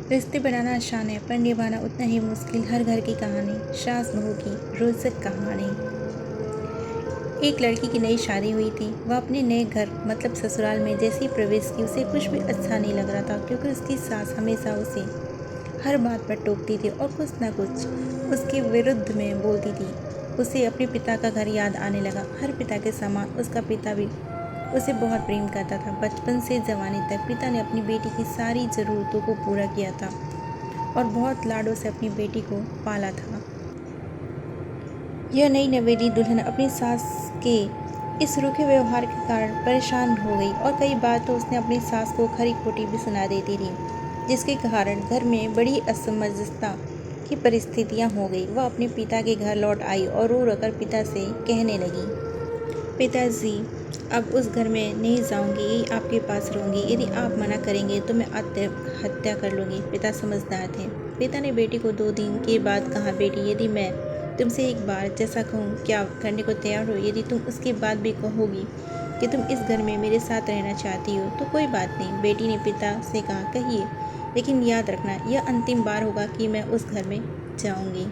रिश्ते बनाना आसान है पर निभाना उतना ही मुश्किल। हर घर की कहानी, सास बहू की रोचक कहानी। एक लड़की की नई शादी हुई थी। वह अपने नए घर मतलब ससुराल में जैसे ही प्रवेश की उसे कुछ भी अच्छा नहीं लग रहा था, क्योंकि उसकी सास हमेशा उसे हर बात पर टोकती थी और कुछ ना कुछ उसके विरुद्ध में बोलती थी। उसे अपने पिता का घर याद आने लगा। हर पिता के समान उसका पिता भी उसे बहुत प्रेम करता था। बचपन से जवानी तक पिता ने अपनी बेटी की सारी ज़रूरतों को पूरा किया था और बहुत लाडों से अपनी बेटी को पाला था। यह नई नवेली दुल्हन अपनी सास के इस रूखे व्यवहार के कारण परेशान हो गई और कई बार तो उसने अपनी सास को खरी खोटी भी सुना देती थी, जिसके कारण घर में बड़ी असमंजसता की परिस्थितियां हो गई। वह अपने पिता के घर लौट आई और रो रो कर पिता से कहने लगी, पिताजी, अब उस घर में नहीं जाऊंगी, यही आपके पास रहूंगी। यदि आप मना करेंगे तो मैं आत्महत्या कर लूँगी। पिता समझदार थे। पिता ने बेटी को 2 दिन के बाद कहा, बेटी, यदि मैं तुमसे एक बार जैसा कहूँ क्या करने को तैयार हो? यदि तुम उसके बाद भी कहोगी कि तुम इस घर में मेरे साथ रहना चाहती हो तो कोई बात नहीं। बेटी ने पिता से कहा, कहिए, लेकिन याद रखना यह अंतिम बार होगा कि मैं उस घर में जाऊंगी।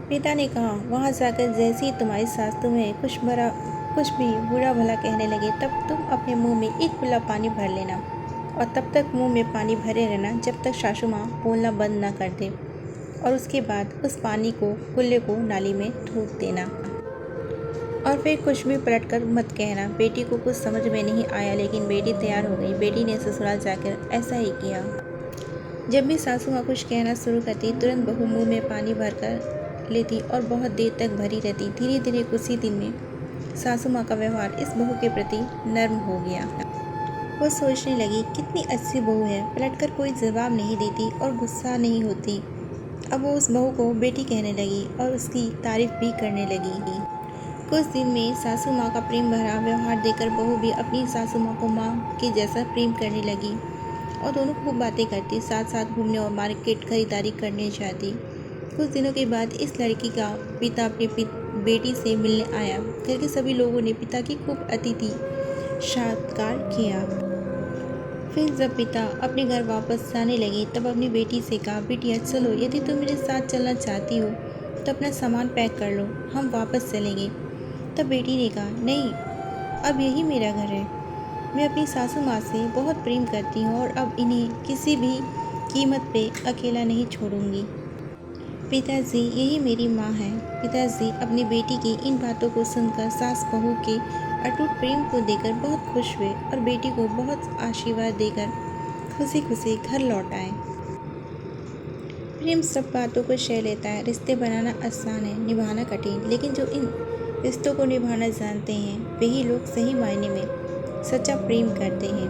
पिता ने कहा, वहाँ जाकर जैसे ही तुम्हारी सास तुम्हें कुछ भी बुरा भला कहने लगे, तब तुम अपने मुंह में एक कुल्ला पानी भर लेना और तब तक मुंह में पानी भरे रहना जब तक सासू माँ बोलना बंद ना कर दे, और उसके बाद उस पानी को कुल्ले को नाली में थूक देना और फिर कुछ भी पलट कर मत कहना। बेटी को कुछ समझ में नहीं आया, लेकिन बेटी तैयार हो गई। बेटी ने ससुराल जाकर ऐसा ही किया। जब भी सासू माँ कुछ कहना शुरू करती, तुरंत बहू मुंह में पानी भर कर लेती और बहुत देर तक भरी रहती। धीरे धीरे कुछ ही दिन में सासू माँ का व्यवहार इस बहू के प्रति नर्म हो गया। वो सोचने लगी, कितनी अच्छी बहू है, पलटकर कोई जवाब नहीं देती और गुस्सा नहीं होती। अब वो उस बहू को बेटी कहने लगी और उसकी तारीफ भी करने लगी। कुछ दिन में सासू माँ का प्रेम भरा व्यवहार देखकर बहू भी अपनी सासू माँ को माँ के जैसा प्रेम करने लगी और दोनों खूब बातें करती, साथ साथ घूमने और मार्केट खरीदारी करने जाती। कुछ दिनों के बाद इस लड़की का पिता अपनी बेटी से मिलने आया। घर के सभी लोगों ने पिता की खूब अतिथि सत्कार किया। फिर जब पिता अपने घर वापस जाने लगे तब अपनी बेटी से कहा, बेटिया चलो, यदि तुम मेरे साथ चलना चाहती हो तो अपना सामान पैक कर लो, हम वापस चलेंगे। तब बेटी ने कहा, नहीं, अब यही मेरा घर है। मैं अपनी सासू माँ से बहुत प्रेम करती हूँ और अब इन्हें किसी भी कीमत पे अकेला नहीं छोड़ूंगी। पिताजी, यही मेरी माँ है। पिताजी अपनी बेटी की इन बातों को सुनकर सास बहू के अटूट प्रेम को देखकर बहुत खुश हुए और बेटी को बहुत आशीर्वाद देकर खुशी खुशी घर लौट आए। प्रेम सब बातों को सह लेता है। रिश्ते बनाना आसान है, निभाना कठिन, लेकिन जो इन रिश्तों को निभाना जानते हैं वही लोग सही मायने में सच्चा प्रेम करते हैं।